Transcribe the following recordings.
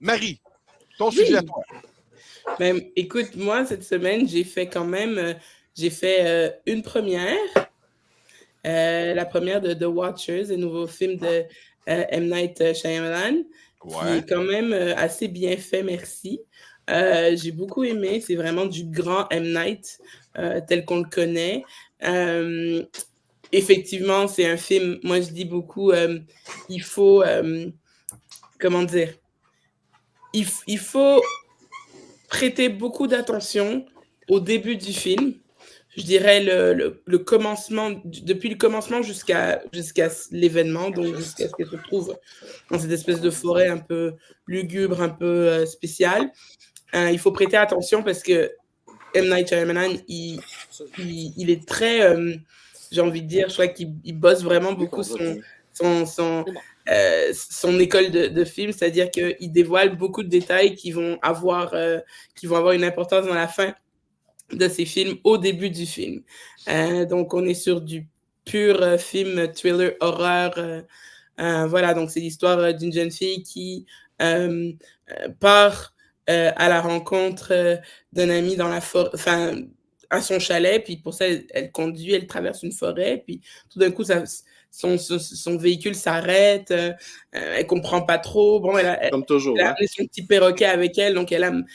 Marie, ton sujet à Oui. toi. Ben, écoute, moi, cette semaine, j'ai fait une première. La première de The Watchers, le nouveau film de M. Night Shyamalan, qui Ouais. est quand même assez bien fait, merci. J'ai beaucoup aimé, c'est vraiment du grand M. Night tel qu'on le connaît. Effectivement, c'est un film, moi je dis beaucoup, il faut, comment dire, il faut prêter beaucoup d'attention au début du film. Je dirais le commencement, depuis le commencement jusqu'à l'événement, donc jusqu'à ce qu'elle se retrouve dans cette espèce de forêt un peu lugubre, un peu spéciale. Il faut prêter attention parce que M. Night Shyamalan, il est très, j'ai envie de dire, je crois qu'il bosse vraiment beaucoup son, son, son école de film, c'est-à-dire qu'il dévoile beaucoup de détails qui vont avoir une importance dans la fin de ses films au début du film. Donc, on est sur du pur film thriller horreur. Voilà, donc c'est l'histoire d'une jeune fille qui part à la rencontre d'un ami dans la forêt, enfin, à son chalet, puis pour ça, elle conduit, elle traverse une forêt, puis tout d'un coup, son véhicule s'arrête, elle comprend pas trop. Bon, Comme toujours, elle a hein? amené son petit perroquet avec elle, donc elle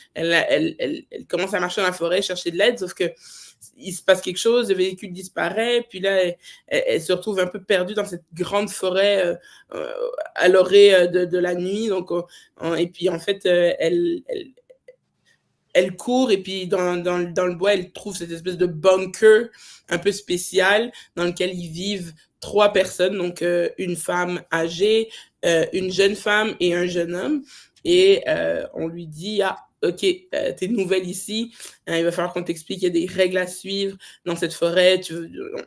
commence à marcher dans la forêt, chercher de l'aide, sauf que il se passe quelque chose, le véhicule disparaît, puis là, elle se retrouve un peu perdue dans cette grande forêt à l'orée de la nuit. Donc, et puis en fait, elle court et puis dans le bois, elle trouve cette espèce de bunker un peu spécial dans lequel ils vivent 3 personnes, donc une femme âgée, une jeune femme et un jeune homme. Et on lui dit, ah, ok, t'es nouvelle ici, il va falloir qu'on t'explique, il y a des règles à suivre dans cette forêt,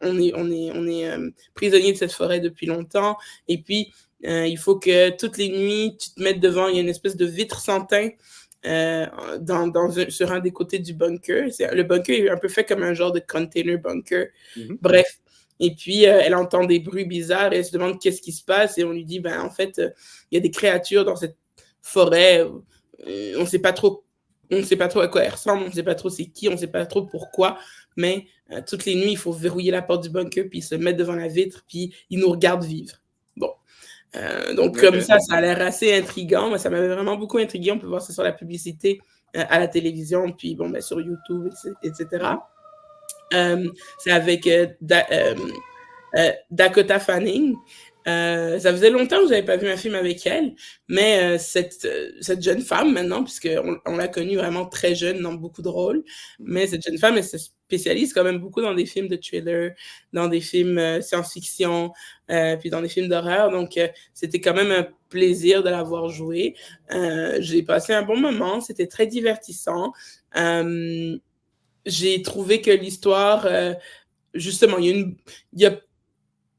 on est prisonnier de cette forêt depuis longtemps, et puis il faut que toutes les nuits, tu te mettes devant, il y a une espèce de vitre sans teint sur un des côtés du bunker. Le bunker est un peu fait comme un genre de container bunker. Mhm. Bref. Et puis, elle entend des bruits bizarres et elle se demande qu'est-ce qui se passe. Et on lui dit, ben, en fait, il y a des créatures dans cette forêt. On ne sait pas trop à quoi elles ressemblent, on ne sait pas trop c'est qui, on ne sait pas trop pourquoi. Mais toutes les nuits, il faut verrouiller la porte du bunker, puis se mettre devant la vitre, puis ils nous regardent vivre. Bon. Donc, comme ça a l'air assez intriguant. Moi, ça m'avait vraiment beaucoup intrigué. On peut voir ça sur la publicité à la télévision, puis bon, ben, sur YouTube, etc. C'est avec Dakota Fanning. Ça faisait longtemps que je n'avais pas vu un film avec elle, mais cette jeune femme maintenant, puisqu'on l'a connue vraiment très jeune dans beaucoup de rôles, mais cette jeune femme, elle se spécialise quand même beaucoup dans des films de thriller, dans des films science-fiction, puis dans des films d'horreur, donc c'était quand même un plaisir de la voir jouer. J'ai passé un bon moment, c'était très divertissant. J'ai trouvé que l'histoire, justement,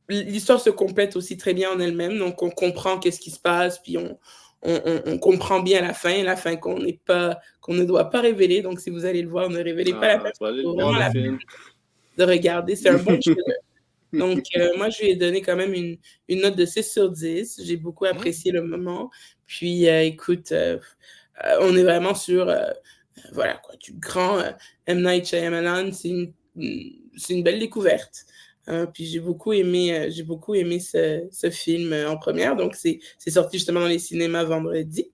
l'histoire se complète aussi très bien en elle-même, donc on comprend qu'est-ce qui se passe, puis on comprend bien la fin qu'on ne doit pas révéler. Donc si vous allez le voir, ne révélez pas la fin. Tu vas aller le Faut voir, vraiment le la film. de regarder. C'est un bon thriller. Donc moi, je lui ai donné quand même une note de 6 sur 10. J'ai beaucoup apprécié le moment. Puis écoute, on est vraiment sur voilà quoi, du grand M. Night Shyamalan. C'est une belle découverte. Puis j'ai beaucoup aimé ce film en première. Donc c'est sorti justement dans les cinémas vendredi.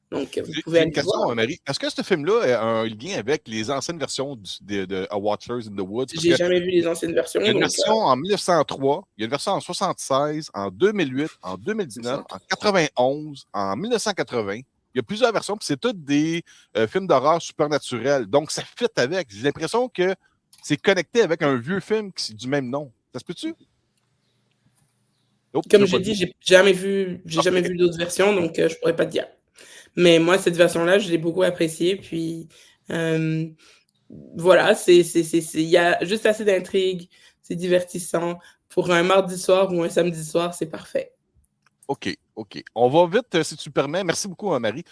Donc vous pouvez J'ai aller une question, voir. Marie. Est-ce que ce film-là a un lien avec les anciennes versions de A Watchers in the Woods? Parce J'ai que jamais vu les anciennes versions. il y a une Donc, version en 1903, il y a une version en 1976, en 2008, en 2019, en 91, en 1980. Il y a plusieurs versions, puis c'est toutes des films d'horreur supernaturels. Donc, ça fit avec. J'ai l'impression que c'est connecté avec un vieux film du même nom. Ça se peut-tu? Oh, comme j'ai dit, j'ai jamais vu d'autres versions, donc je pourrais pas te dire. Mais moi, cette version-là, je l'ai beaucoup appréciée. Puis voilà, il y a juste assez d'intrigue, c'est divertissant. Pour un mardi soir ou un samedi soir, c'est parfait. OK. On va vite, si tu le permets. Merci beaucoup, Marie.